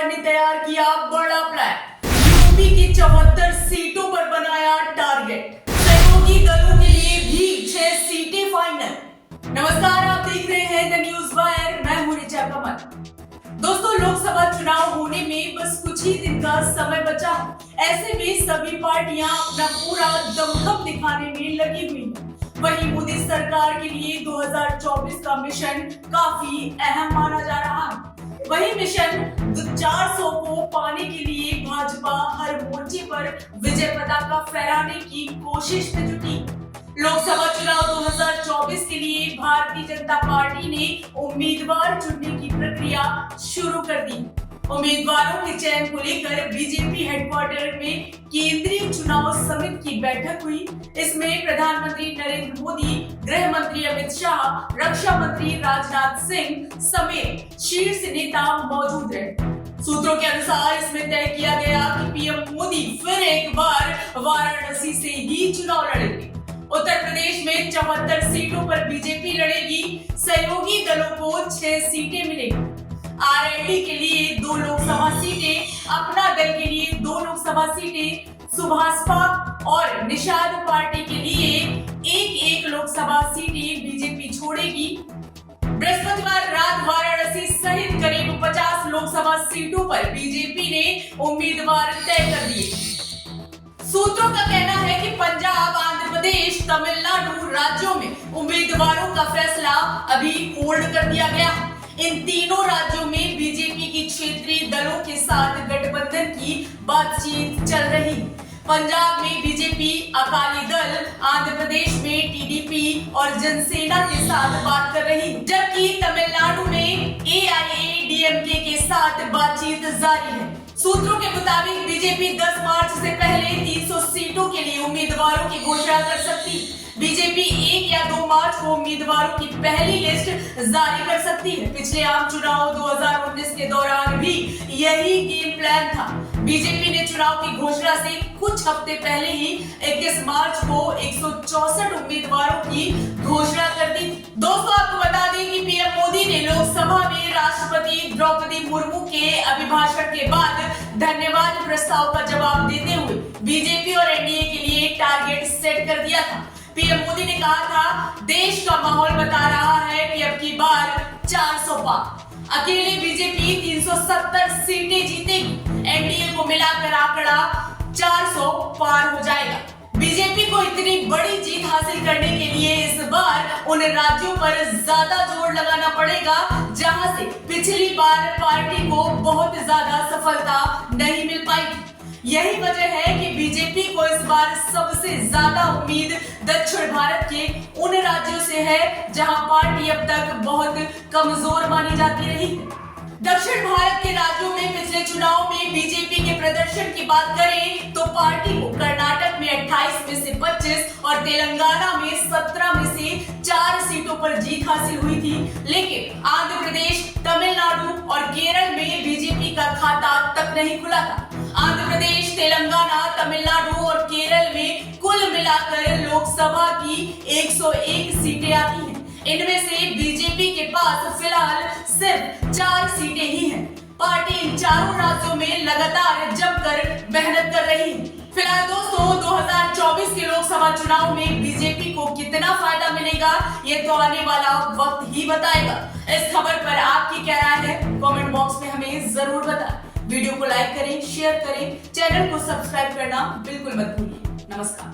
सरकार ने तैयार किया बड़ा प्लान। यूपी की 74 सीटों पर बनाया टारगेट। सहयोगी दलों के लिए भी 6 सीटें फाइनल। नमस्कार, आप देख रहे हैं द न्यूज वायर। मैं हूं ऋचा कमल। दोस्तों, लोकसभा चुनाव होने में बस कुछ ही दिन का समय बचा। ऐसे में सभी पार्टियां अपना पूरा दमखम दिखाने में लगी हुई हैं। वहीं मोदी सरकार के लिए 2024 का मिशन काफी अहम माना जा रहा है। वही मिशन 400 को पाने के लिए भाजपा हर मोर्चे पर विजय पताका फहराने की कोशिश में जुटी। लोकसभा चुनाव 2024 के लिए भारतीय जनता पार्टी ने उम्मीदवार चुनने की प्रक्रिया शुरू कर दी। उम्मीदवारों के चयन को लेकर बीजेपी हेडक्वार्टर में केंद्रीय चुनाव समिति की बैठक हुई। इसमें प्रधानमंत्री नरेंद्र मोदी, गृह मंत्री अमित शाह, रक्षा मंत्री राजनाथ सिंह समेत शीर्ष नेता मौजूद रहे। सूत्रों के अनुसार इसमें तय किया गया कि पीएम मोदी फिर एक बार वाराणसी से ही चुनाव लड़ेंगे। उत्तर प्रदेश में 74 सीटों पर बीजेपी लड़ेगी। सहयोगी दलों को 6 सीटें मिलेंगी। आरएलडी के लिए 2 लोकसभा सीटें, अपना दल के लिए 2 लोकसभा सीटें, सुभाषपा और निषाद पार्टी के लिए एक लोकसभा सीटें बीजेपी छोड़ेगी। बृहस्पतिवार रात वाराणसी सहित करीब 50 लोकसभा सीटों पर बीजेपी ने उम्मीदवार तय कर दिए। सूत्रों का कहना है कि पंजाब, आंध्र प्रदेश, तमिलनाडु राज्यों में उम्मीदवारों का फैसला अभी होल्ड कर दिया गया। इन तीनों राज्यों में बीजेपी की क्षेत्रीय दलों के साथ गठबंधन की बातचीत चल रही। पंजाब में बीजेपी अकाली दल, आंध्र प्रदेश में टीडीपी और जनसेना के साथ बात कर रही, जबकि तमिलनाडु में एआईएडीएमके के साथ बातचीत जारी है। सूत्रों के मुताबिक बीजेपी 10 मार्च से पहले 300 सीटों के लिए उम्मीदवारों की घोषणा कर सकती। बीजेपी 1 या 2 मार्च को उम्मीदवारों की पहली लिस्ट जारी कर सकती है। पिछले आम चुनाव 2019 के दौरान भी यही गेम प्लान था। बीजेपी ने चुनाव की घोषणा से कुछ हफ्ते पहले ही 21 मार्च को 164 उम्मीदवारों की घोषणा कर दी। दोस्तों, आपको बता दें कि पीएम मोदी ने लोकसभा में राष्ट्रपति द्रौपदी मुर्मू के अभिभाषण के बाद धन्यवाद प्रस्ताव का जवाब देते हुए बीजेपी और एनडीए के लिए टारगेट सेट कर दिया था। पीएम मोदी ने कहा था, देश का माहौल बता रहा है कि अब की बार 400 पार। अकेले बीजेपी 370 सीटें जीतेगी। एनडीए को मिलाकर आंकड़ा 400 पार हो जाएगा। बीजेपी को इतनी बड़ी जीत हासिल करने के लिए इस बार उन राज्यों पर ज्यादा जोर लगाना पड़ेगा जहां से पिछली बार पार्टी को बहुत ज्यादा सफलता नहीं मिल पाई। यही वजह है कि बीजेपी को इस बार सबसे ज्यादा उम्मीद दक्षिण भारत के उन राज्यों से है जहां पार्टी अब तक बहुत कमजोर मानी जाती रही। दक्षिण भारत के राज्यों में पिछले चुनाव में बीजेपी के प्रदर्शन की बात करें तो पार्टी को कर्नाटक में 28 में से 25 और तेलंगाना में 17 में से 4 सीटों पर जीत हासिल हुई थी। लेकिन आंध्र प्रदेश, तमिलनाडु और केरल में बीजेपी का खाता तक नहीं खुला था। आंध्र प्रदेश, तेलंगाना, तमिलनाडु और केरल में कुल मिलाकर लोकसभा की 101 सीटें आती हैं। इनमें से बीजेपी के पास फिलहाल सिर्फ 4 सीटें ही हैं। पार्टी इन चारों राज्यों में लगातार जमकर मेहनत कर रही है। फिलहाल दोस्तों, 2024 के लोकसभा चुनाव में बीजेपी को कितना फायदा मिलेगा ये तो आने वाला वक्त ही बताएगा। इस खबर पर आपकी क्या राय है, कमेंट बॉक्स में हमें जरूर बताएं। वीडियो को लाइक करें, शेयर करें, चैनल को सब्सक्राइब करना बिल्कुल मत भूलिए। नमस्कार।